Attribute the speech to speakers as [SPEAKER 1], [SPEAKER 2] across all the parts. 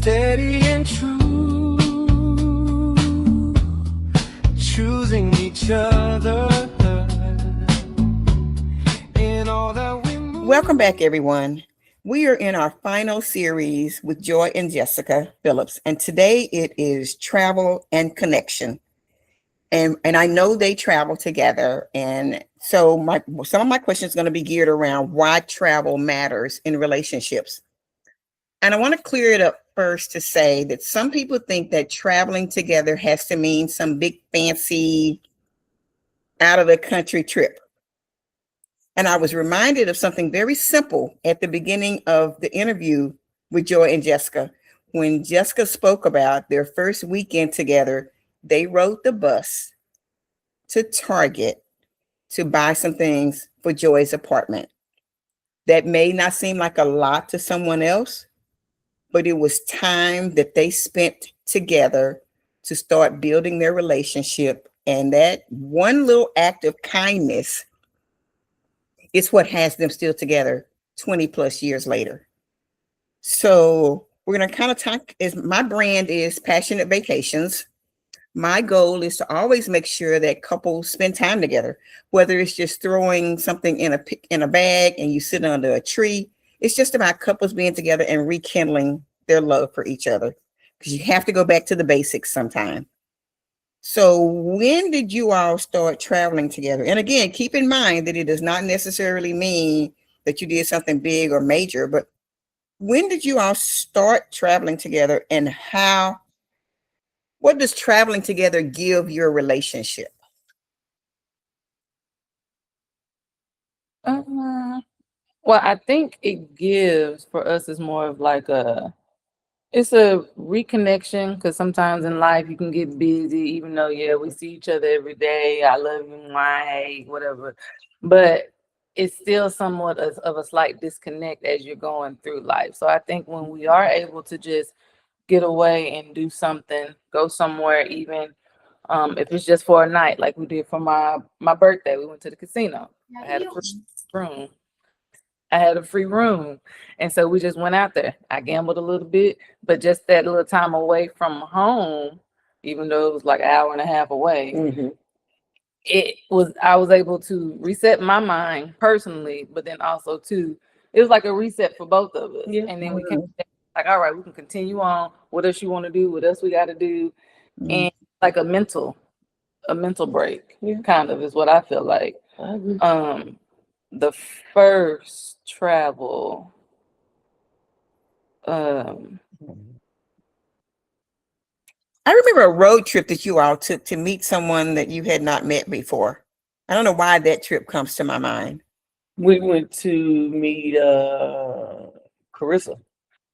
[SPEAKER 1] steady and true, choosing each other in all that we move.
[SPEAKER 2] Welcome back, everyone. We are in our final series with Joy and Jessica Phillips, and today it is travel and connection. And I know they travel together, and so some of my questions are going to be geared around why travel matters in relationships. And I want to clear it up first to say that some people think that traveling together has to mean some big fancy out of the country trip. And I was reminded of something very simple at the beginning of the interview with Joy and Jessica. When Jessica spoke about their first weekend together, they rode the bus to Target to buy some things for Joy's apartment. That may not seem like a lot to someone else, but it was time that they spent together to start building their relationship. And that one little act of kindness is what has them still together 20 plus years later. So we're going to kind of talk, as my brand is Passionate Vacations. My goal is to always make sure that couples spend time together, whether it's just throwing something in a bag and you sit under a tree. It's just about couples being together and rekindling their love for each other, because you have to go back to the basics sometime. So when did you all start traveling together? And again, keep in mind that it does not necessarily mean that you did something big or major, but when did you all start traveling together, and what does traveling together give your relationship?
[SPEAKER 3] Well, I think it gives for us is more of like it's a reconnection, because sometimes in life you can get busy, even though, yeah, we see each other every day. I love you, my hey, whatever. But it's still somewhat of a slight disconnect as you're going through life. So I think when we are able to just get away and do something, go somewhere, even if it's just for a night, like we did for my birthday, we went to the casino. I had a free room. I had a free room. And so we just went out there. I gambled a little bit, but just that little time away from home, even though it was like an hour and a half away, I was able to reset my mind personally, but then also too, it was like a reset for both of us.
[SPEAKER 4] Yeah.
[SPEAKER 3] And then we came back, like, all right, we can continue on. What else you want to do? What else we got to do? And like a mental break, kind of is what I feel like.
[SPEAKER 4] I agree.
[SPEAKER 3] The first travel,
[SPEAKER 2] I remember a road trip that you all took to meet someone that you had not met before. I don't know why that trip comes to my mind.
[SPEAKER 4] We went to meet Carissa.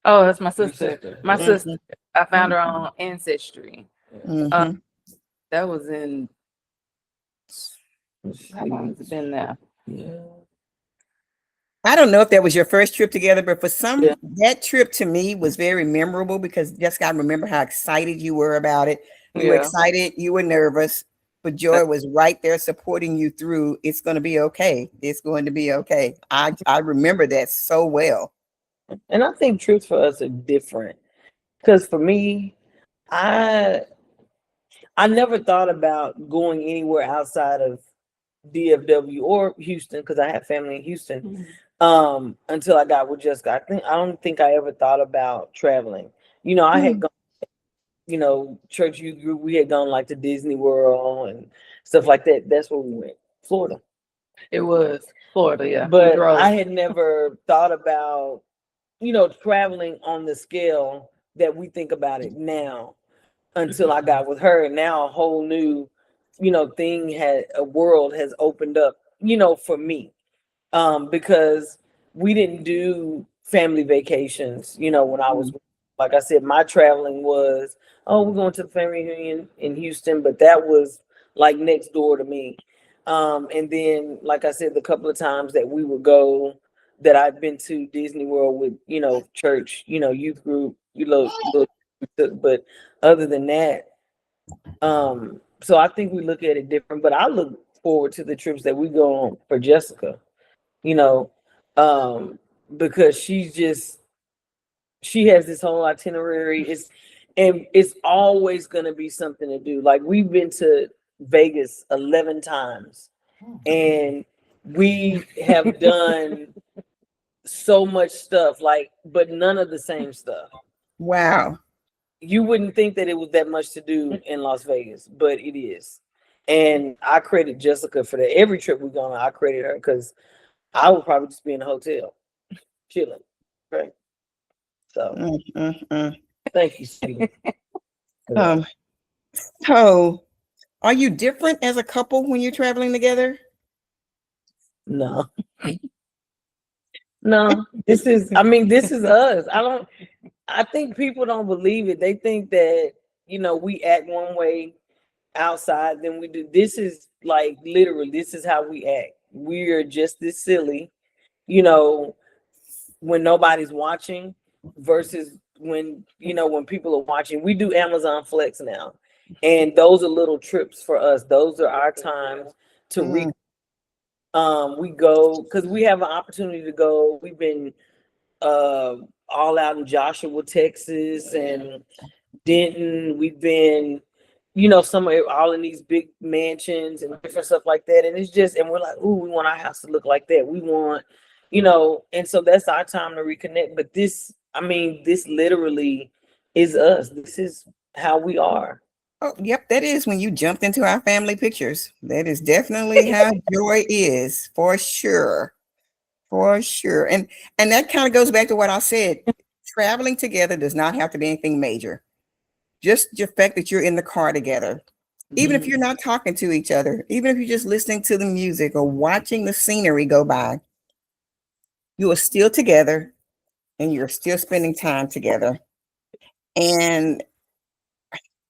[SPEAKER 3] oh, that's my sister.
[SPEAKER 4] sister.
[SPEAKER 3] My
[SPEAKER 4] Mhm.
[SPEAKER 3] sister. I found her on Ancestry.
[SPEAKER 2] Mhm.
[SPEAKER 3] That was in, how long has it been now?
[SPEAKER 4] Yeah.
[SPEAKER 2] I don't know if that was your first trip together, but for some,
[SPEAKER 4] Yeah.
[SPEAKER 2] that trip to me was very memorable because Jessica, I remember how excited you were about it. You were
[SPEAKER 3] Yeah.
[SPEAKER 2] excited, you were nervous, but Joy was right there supporting you through. It's going to be okay. It's going to be okay. I remember that so well.
[SPEAKER 4] And I think trips for us are different. Because for me, I never thought about going anywhere outside of DFW or Houston, because I have family in Houston. Until I got with Jessica. I don't think I ever thought about traveling. You know, I had gone, church youth group, we had gone like to Disney World and stuff like that. That's where we went. Florida.
[SPEAKER 3] It was Florida, yeah. We
[SPEAKER 4] But
[SPEAKER 3] drove.
[SPEAKER 4] I had never thought about, traveling on the scale that we think about it now until I got with her. And now a whole new, a world has opened up, for me. Because we didn't do family vacations, when I was, like I said, my traveling was, oh, we're going to the family reunion in Houston, but that was like next door to me. And then, like I said, the couple of times that we would go, that I've been to Disney World with, church, youth group, but other than that, so I think we look at it different, but I look forward to the trips that we go on for Jessica, you know, because she's just she has this whole itinerary. It's always going to be something to do. Like we've been to Vegas 11 times, and we have done so much stuff, like, but none of the same stuff.
[SPEAKER 2] Wow.
[SPEAKER 4] You wouldn't think that it was that much to do in Las Vegas, but it is. And I credit Jessica for that. Every trip we've gone on, I credit her because I would probably just be in a hotel chilling. Right. So thank you, Steve.
[SPEAKER 2] Um, so are you different as a couple when you're traveling together?
[SPEAKER 4] No. No. This is us. I think people don't believe it. They think that, we act one way outside than we do. This is like literally, this is how we act. We are just this silly, you know, when nobody's watching versus when people are watching. We do Amazon Flex now. And those are little trips for us. Those are our times to we go because we have an opportunity to go. We've been all out in Joshua, Texas, and Denton. We've been, somewhere all in these big mansions and different stuff like that. And it's just, and we're like, ooh, we want our house to look like that. We want, and so that's our time to reconnect. But this literally is us. This is how we are.
[SPEAKER 2] Oh, yep, that is when you jumped into our family pictures. That is definitely how Joy is, for sure. For sure. And that kind of goes back to what I said. Traveling together does not have to be anything major. Just the fact that you're in the car together, even if you're not talking to each other, even if you're just listening to the music or watching the scenery go by, you are still together and you're still spending time together. And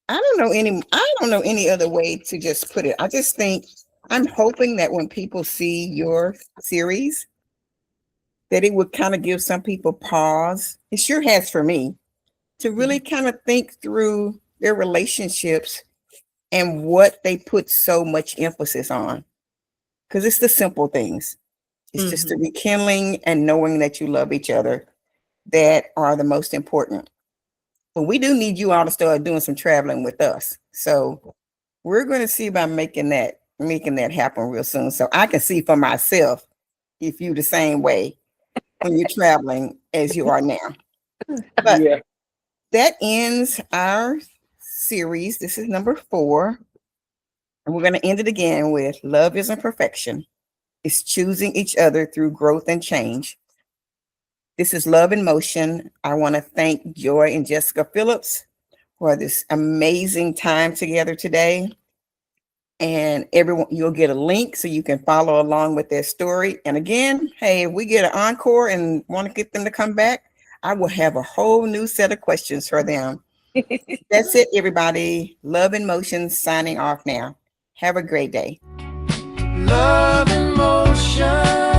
[SPEAKER 2] I don't know any other way to just put it. I just think I'm hoping that when people see your series, that it would kind of give some people pause. It sure has for me to really kind of think through their relationships and what they put so much emphasis on. Because it's the simple things. It's just the rekindling and knowing that you love each other that are the most important. But we do need you all to start doing some traveling with us. So we're going to see about making that happen real soon. So I can see for myself if you the same way when you're traveling as you are now. But
[SPEAKER 4] Yeah.
[SPEAKER 2] that ends our series. This is number 4. And we're going to end it again with love isn't perfection. It's choosing each other through growth and change. This is Love in Motion. I want to thank Joy and Jessica Phillips for this amazing time together today. And everyone, you'll get a link so you can follow along with their story. And again, hey, if we get an encore and want to get them to come back, I will have a whole new set of questions for them. That's it, everybody. Love in Motion signing off now. Have a great day.
[SPEAKER 1] Love in motion.